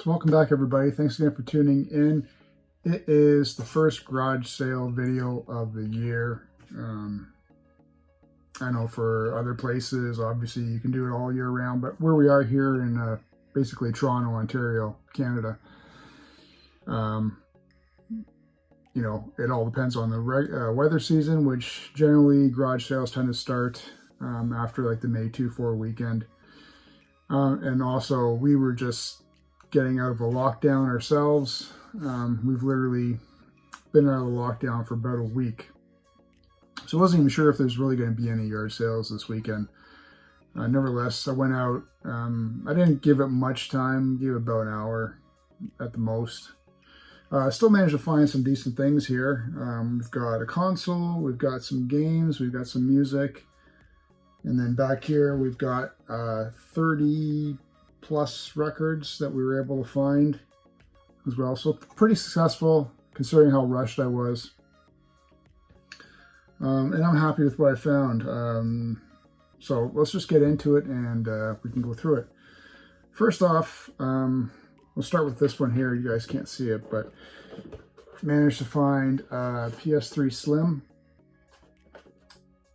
folks, welcome back everybody. Thanks again for tuning in. It is the first garage sale video of the year. I know for other places, obviously you can do it all year round, but where we are here in basically Toronto, Ontario, Canada, you know, it all depends on the weather season, which generally garage sales tend to start after like the May 2-4 weekend. And also we were just getting out of a lockdown ourselves. We've literally been out of the lockdown for about a week. So I wasn't even sure if there's really going to be any yard sales this weekend. Nevertheless, I went out. I didn't give it much time, gave it about an hour at the most. Still managed to find some decent things here. We've got a console, we've got some games, we've got some music. And then back here, we've got 30 plus records that we were able to find as well. So pretty successful considering how rushed I was. And I'm happy with what I found. So let's just get into it and we can go through it. First off, we'll start with this one here. You guys can't see it, but managed to find a PS3 Slim.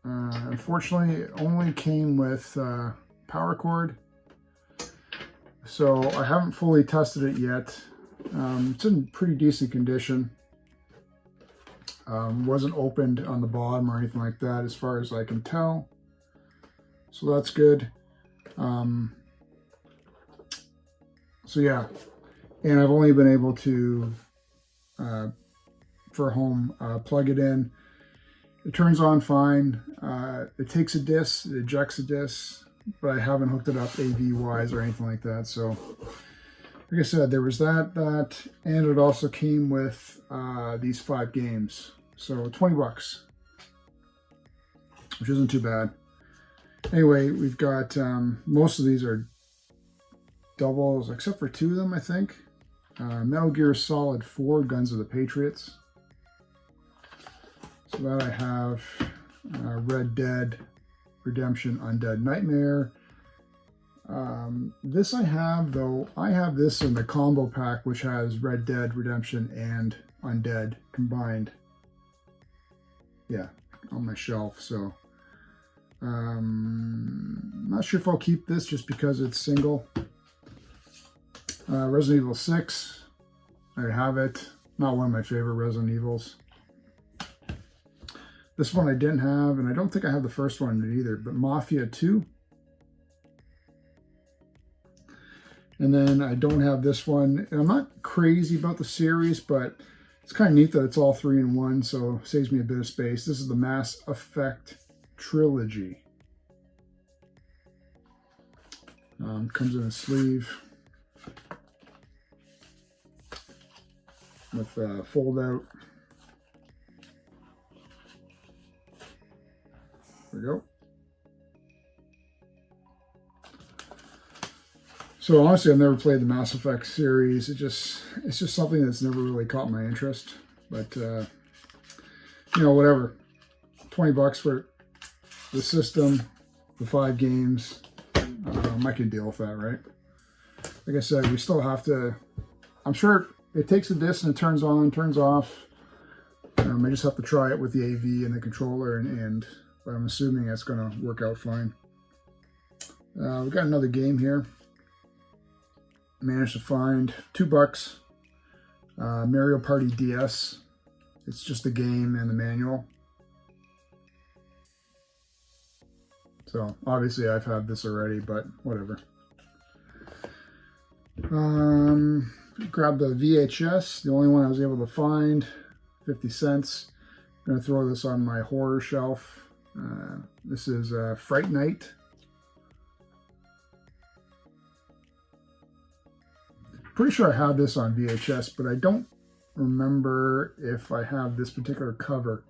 Unfortunately, it only came with power cord, so I haven't fully tested it yet. It's in pretty decent condition. Wasn't opened on the bottom or anything like that as far as I can tell, so that's good. So yeah, and I've only been able to for home plug it in. It turns on fine. It takes a disc, it ejects a disc, but I haven't hooked it up AV wise or anything like that. So like I said, there was that, and it also came with these 5 games. So 20 bucks, which isn't too bad. Anyway, we've got, most of these are doubles, except for 2 of them, I think. Metal Gear Solid 4, Guns of the Patriots. So that I have Red Dead Redemption Undead Nightmare. This I have, though, I have this in the combo pack, which has Red Dead Redemption and Undead combined. Yeah, on my shelf. So not sure if I'll keep this just because it's single. Resident Evil 6, I have it. Not one of my favorite Resident Evils. This one I didn't have, and I don't think I have the first one either, but Mafia 2. And then I don't have this one. And I'm not crazy about the series, but it's kind of neat that it's all 3 in 1, so it saves me a bit of space. This is the Mass Effect Trilogy. Comes in a sleeve with a fold out. There we go. So honestly, I've never played the Mass Effect series. It's just something that's never really caught my interest. But you know, whatever. 20 bucks for the system, the 5 games. I can deal with that, right? Like I said, we still have to. I'm sure it takes a disc and it turns on, turns off. I just have to try it with the AV and the controller, but I'm assuming that's going to work out fine. We've got another game here. Managed to find 2 bucks. Mario Party DS. It's just the game and the manual. So obviously I've had this already, but whatever. Grab the VHS, the only one I was able to find, 50 cents. I'm going to throw this on my horror shelf. This is Fright Night. Pretty sure I have this on VHS, but I don't remember if I have this particular cover.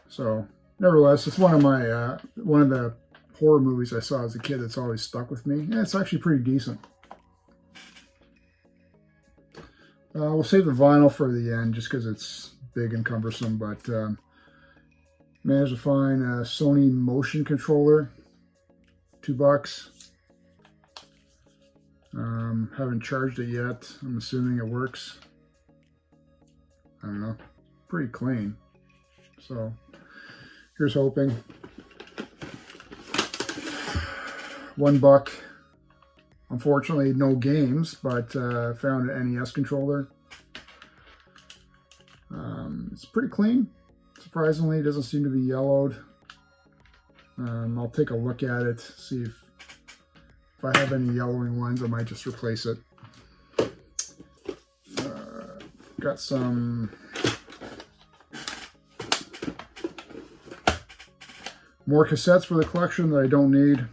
So nevertheless, it's one of my one of the horror movies I saw as a kid that's always stuck with me. And it's actually pretty decent. We'll save the vinyl for the end just because it's big and cumbersome, but managed to find a Sony motion controller, $2. Haven't charged it yet. I'm assuming it works. I don't know. Pretty clean. So here's hoping. $1. Unfortunately, no games, but found an NES controller. It's pretty clean. Surprisingly, it doesn't seem to be yellowed. I'll take a look at it, see if I have any yellowing ones. I might just replace it. Got some more cassettes for the collection that I don't need.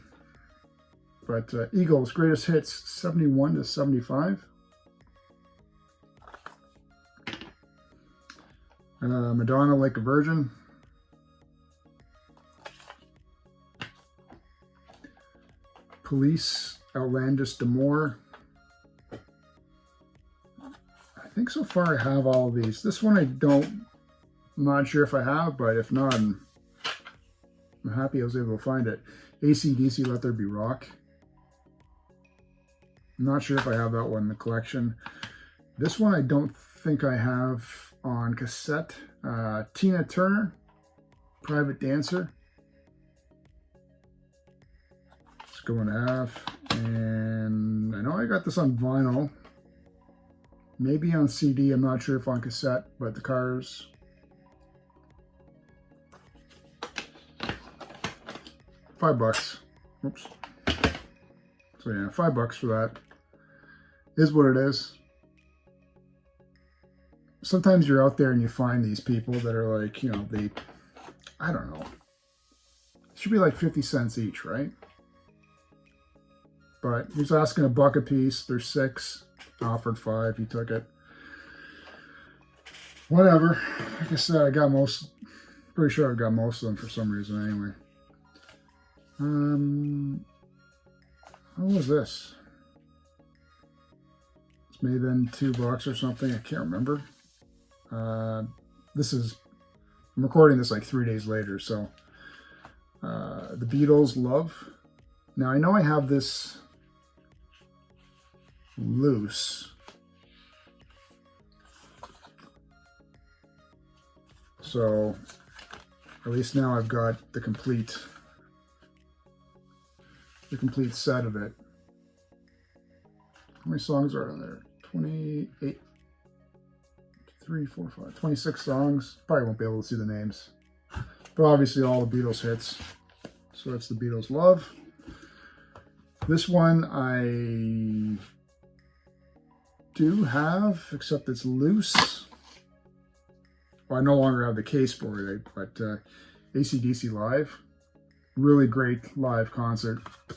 But Eagles Greatest Hits 71 to 75. Madonna Like a Virgin. Police Outlandish D'Amour. I think so far I have all of these. This one I'm not sure if I have, but if not, I'm happy I was able to find it. AC/DC Let There Be Rock. I'm not sure if I have that one in the collection. This one I don't think I have on cassette. Tina Turner, Private Dancer. It's going to have. And I know I got this on vinyl. Maybe on CD. I'm not sure if on cassette, but the Cars. $5. Oops. So yeah, $5 for that. Is what it is. Sometimes you're out there and you find these people that are like, you know, I don't know. It should be like 50 cents each, right? But he's asking $1 a piece. There's 6. Offered 5. He took it. Whatever. Like I said, I got most. Pretty sure I've got most of them for some reason anyway. What was this? It's maybe been $2 or something. I can't remember. I'm recording this like 3 days later, so the Beatles Love. Now I know I have this loose, so at least now I've got the complete set of it. How many songs are on there? 28. 3, 4, 5, 26 songs. Probably won't be able to see the names. But obviously all the Beatles hits. So that's the Beatles Love. This one I do have, except it's loose. Well, I no longer have the case for it, but AC/DC Live. Really great live concert. I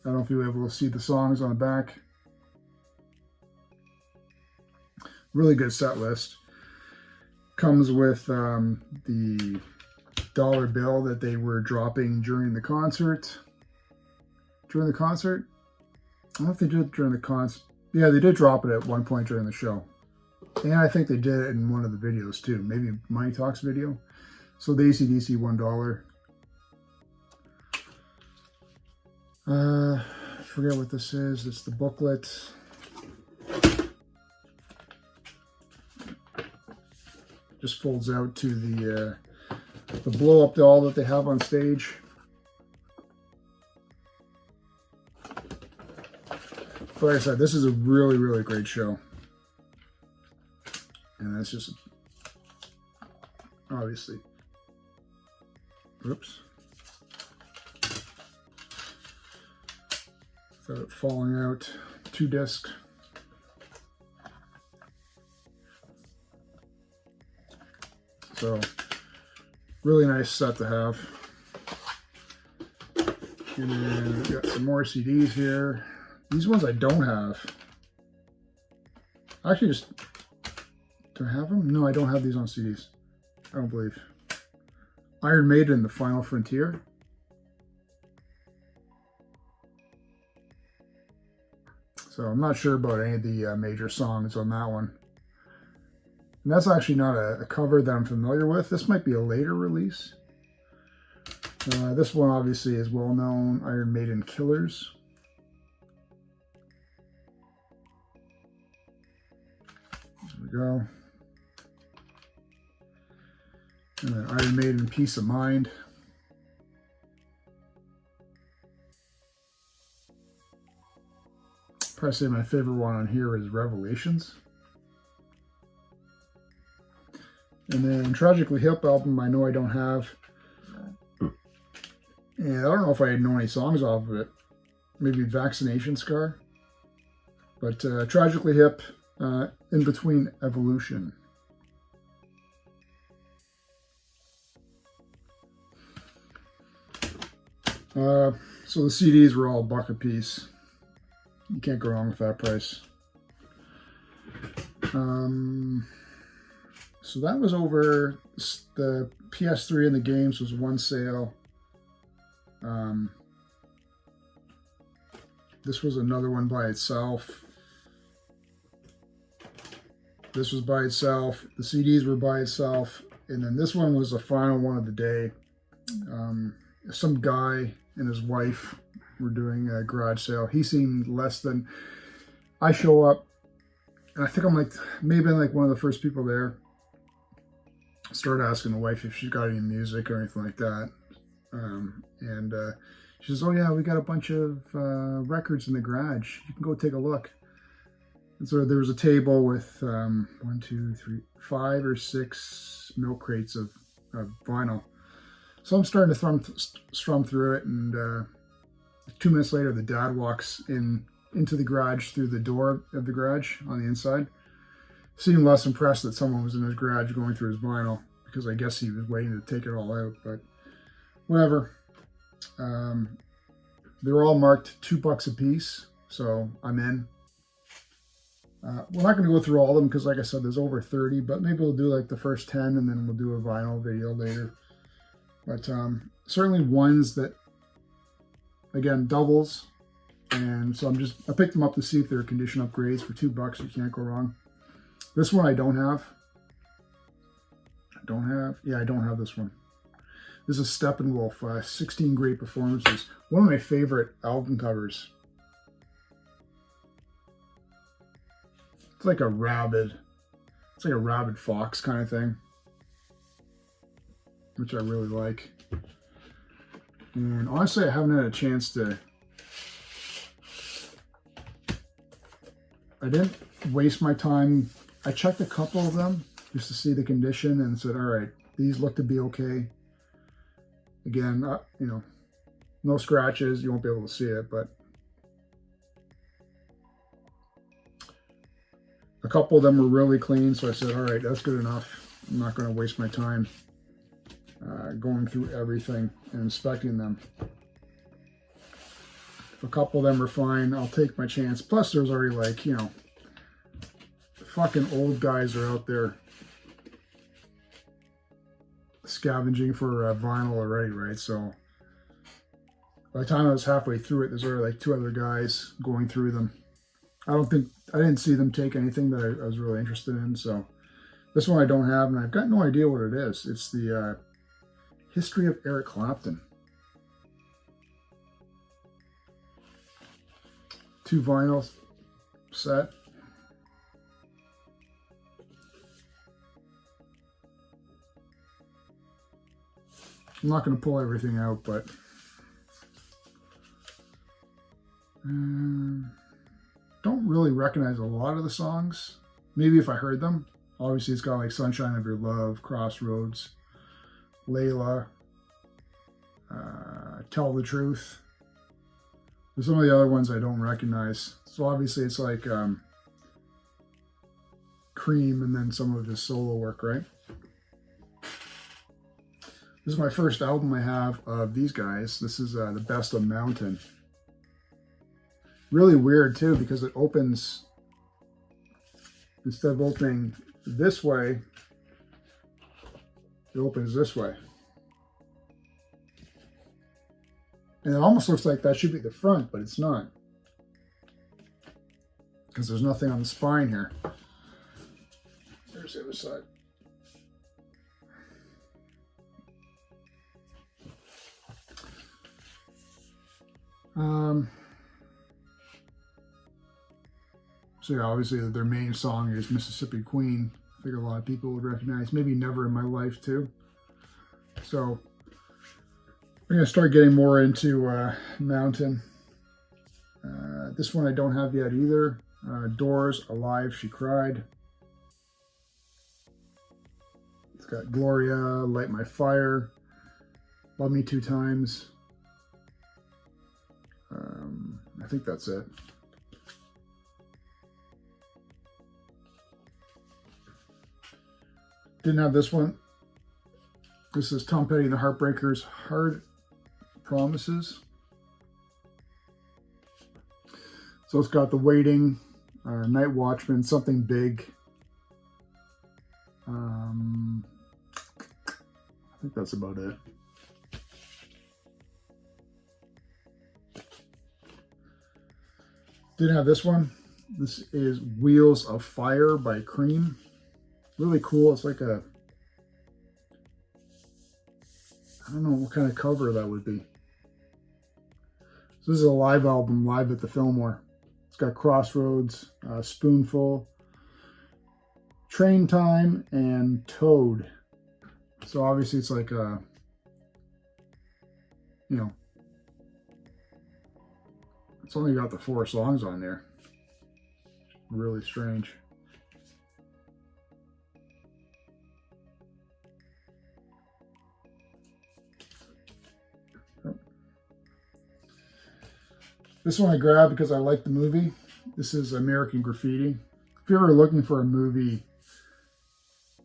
don't know if you were able to see the songs on the back. Really good set list. Comes with the dollar bill that they were dropping during the concert. During the concert? I don't know if they did it during the concert. Yeah, they did drop it at one point during the show. And I think they did it in one of the videos too. Maybe Money Talks video. So the AC/DC $1. I forget what this is. It's the booklet. Just folds out to the blow-up doll that they have on stage. But like I said, this is a really, really great show. And that's just, obviously, oops. Without it falling out, 2 disc. So, really nice set to have. And then we've got some more CDs here. These ones I don't have. Actually, just, do I have them? No, I don't have these on CDs. I don't believe. Iron Maiden, The Final Frontier. So I'm not sure about any of the major songs on that one. And that's actually not a cover that I'm familiar with. This might be a later release. This one obviously is well known, Iron Maiden Killers. we go. And then Iron Maiden, Peace of Mind. Probably say my favorite one on here is Revelations. And then Tragically Hip album, I know I don't have. And I don't know if I know any songs off of it. Maybe Vaccination Scar. But Tragically Hip, In Between Evolution. So the CDs were all $1 a piece. You can't go wrong with that price. So that was over. The PS3 and the games was one sale. This was another one by itself. This was by itself. The CDs were by itself. And then this one was the final one of the day. Some guy and his wife were doing a garage sale. He seemed less than... I show up, and I think I'm like, maybe I'm like one of the first people there. Start asking the wife if she's got any music or anything like that. She says, oh yeah, we got a bunch of records in the garage. You can go take a look. And so there was a table with 1, 2, 3, 5 or 6 milk crates of vinyl. So I'm starting to strum through it, and 2 minutes later, the dad walks into the garage through the door of the garage on the inside. Seemed less impressed that someone was in his garage going through his vinyl, because I guess he was waiting to take it all out, but whatever. They were all marked $2 a piece, so I'm in. We're not going to go through all of them because, like I said, there's over 30, but maybe we'll do like the first 10 and then we'll do a vinyl video later. But certainly ones that, again, doubles. And so I picked them up to see if they're condition upgrades for $2. You can't go wrong. This one I don't have. Yeah, I don't have this one. This is Steppenwolf, 16 Great Performances. One of my favorite album covers. It's like a rabid fox kind of thing, which I really like. And honestly, I haven't had a chance to... I didn't waste my time. I checked a couple of them just to see the condition and said, all right, these look to be okay. Again, you know, no scratches. You won't be able to see it, but a couple of them were really clean. So I said, all right, that's good enough. I'm not going to waste my time going through everything and inspecting them. If a couple of them are fine, I'll take my chance. Plus, there's already, like, you know, fucking old guys are out there scavenging for vinyl already, right? So by the time I was halfway through it, there's already like 2 other guys going through them. I didn't see them take anything that I was really interested in. So this one I don't have, and I've got no idea what it is. It's the History of Eric Clapton. 2 vinyl set. I'm not going to pull everything out, but don't really recognize a lot of the songs. Maybe if I heard them. Obviously, it's got like Sunshine of Your Love, Crossroads, Layla, Tell the Truth. There's some of the other ones I don't recognize. So obviously it's like Cream and then some of his solo work, right? This is my first album I have of these guys. This is The Best of Mountain. Really weird too, because it opens, instead of opening this way, it opens this way. And it almost looks like that should be the front, but it's not. Because there's nothing on the spine here. There's the other side. So yeah, obviously their main song is Mississippi Queen. I think a lot of people would recognize. Maybe Never in My Life too. So we're going to start getting more into Mountain. This one I don't have yet either. Doors, Alive, She Cried. It's got Gloria, Light My Fire, Love Me Two Times. I think that's it. Didn't have this one. This is Tom Petty and the Heartbreakers, Hard Promises. So it's got The Waiting, Night Watchman, Something Big. I think that's about it. Didn't have this one. This is Wheels of Fire by Cream. Really cool. It's like a, I don't know what kind of cover that would be. So this is a live album, live at the Fillmore. It's got Crossroads, Spoonful, Train Time, and Toad. So obviously it's like a, you know, it's only got the 4 songs on there. Really strange. This one I grabbed because I like the movie. This is American Graffiti. If you're ever looking for a movie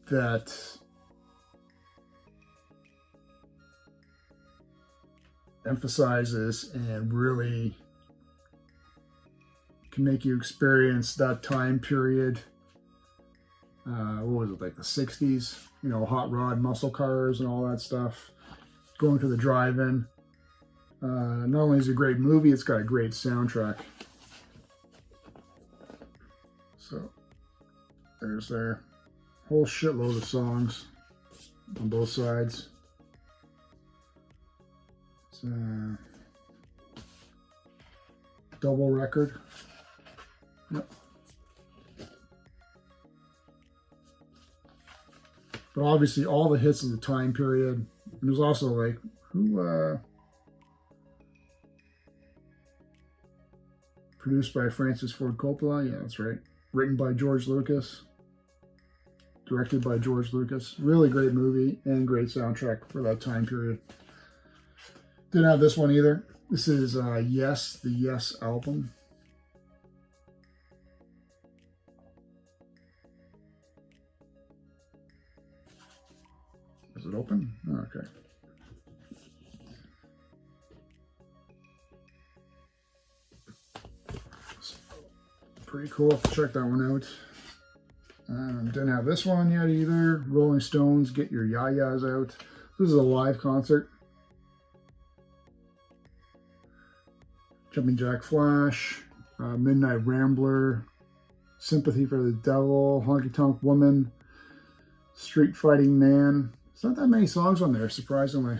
that emphasizes and really can make you experience that time period, what was it, like the 60s? You know, hot rod muscle cars and all that stuff. Going to the drive-in. Not only is it a great movie, it's got a great soundtrack. So there's their whole shitload of songs on both sides. It's a double record. Yep. But obviously all the hits of the time period. And there's also like, who produced by Francis Ford Coppola. Yeah, that's right. Written by George Lucas. Directed by George Lucas. Really great movie and great soundtrack for that time period. Didn't have this one either. This is Yes, the Yes album. Is it open? Oh, okay. Pretty cool. Check that one out. Didn't have this one yet either. Rolling Stones, Get Your Yayas Out. This is a live concert. Jumping Jack Flash, Midnight Rambler, Sympathy for the Devil, Honky Tonk Woman, Street Fighting Man. There's not that many songs on there, surprisingly.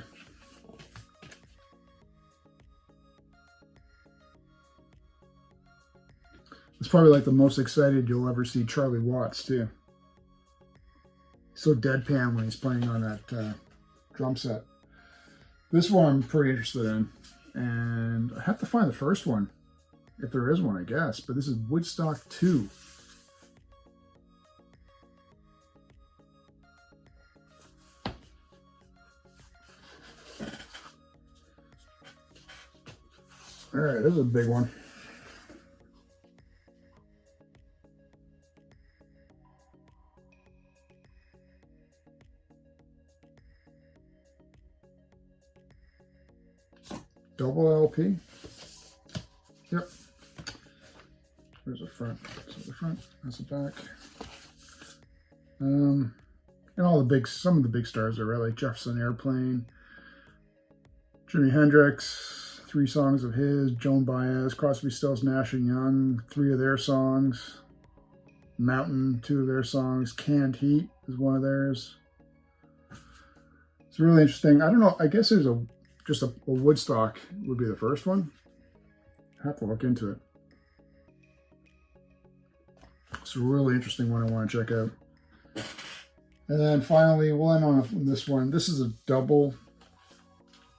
It's probably like the most excited you'll ever see Charlie Watts, too. He's so deadpan when he's playing on that drum set. This one I'm pretty interested in. And I have to find the first one, if there is one, I guess. But this is Woodstock 2. All right, this is a big one. Double LP. Yep. There's the front. So the front. That's the back. And all the big, some of the big stars are right, like Jefferson Airplane, Jimi Hendrix, 3 songs of his, Joan Baez, Crosby, Stills, Nash and Young, 3 of their songs, Mountain, 2 of their songs, Canned Heat is one of theirs. It's really interesting. I don't know. I guess there's just a Woodstock would be the first one. I have to look into it. It's a really interesting one I want to check out. And then finally, we'll end on this one. This is a double.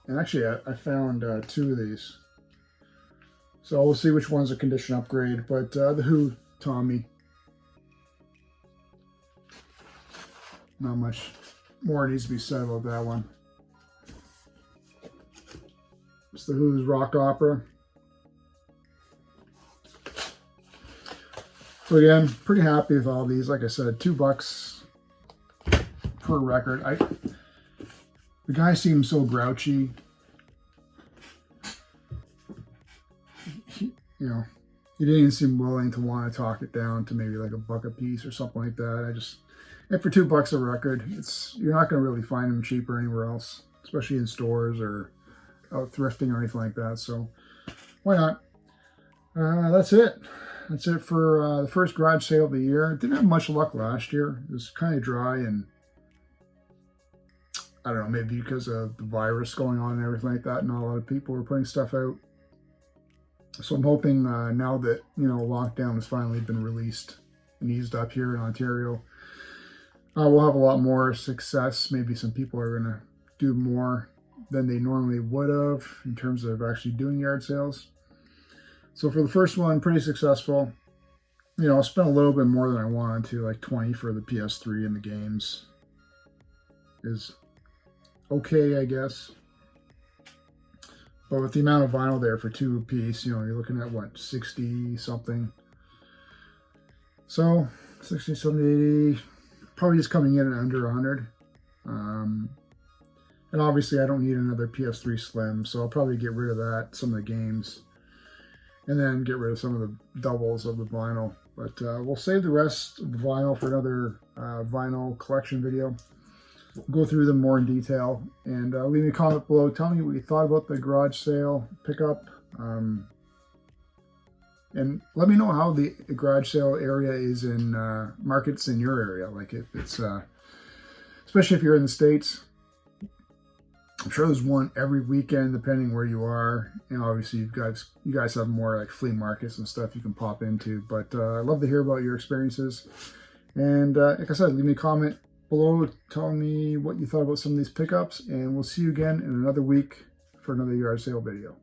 And actually, I found 2 of these. So we'll see which one's a condition upgrade. But the Who Tommy. Not much more needs to be said about that one. It's the Who's Rock Opera. So again, pretty happy with all these. Like I said, $2 per record. The guy seems so grouchy. He didn't even seem willing to want to talk it down to maybe like $1 a piece or something like that. And for $2 a record, you're not going to really find them cheaper anywhere else, especially in stores or out thrifting or anything like that. So why not? That's it. That's it for the first garage sale of the year. Didn't have much luck last year. It was kind of dry, and I don't know, maybe because of the virus going on and everything like that, not a lot of people were putting stuff out. So I'm hoping now that, lockdown has finally been released and eased up here in Ontario, we'll have a lot more success. Maybe some people are going to do more than they normally would have in terms of actually doing yard sales. So for the first one, pretty successful. I spent a little bit more than I wanted to, like 20 for the PS3 and the games is okay, I guess. But with the amount of vinyl there for 2 apiece, you're looking at what, 60 something. So 60, 70, 80, probably just coming in at under 100. And obviously I don't need another PS3 Slim, so I'll probably get rid of that, some of the games, and then get rid of some of the doubles of the vinyl. But we'll save the rest of the vinyl for another vinyl collection video. We'll go through them more in detail, and leave me a comment below. Tell me what you thought about the garage sale pickup, and let me know how the garage sale area is in markets in your area. Like if it's, especially if you're in the States. I'm sure there's one every weekend, depending where you are. Obviously you guys have more like flea markets and stuff you can pop into. But I'd love to hear about your experiences. And like I said, leave me a comment below telling me what you thought about some of these pickups. And we'll see you again in another week for another yard sale video.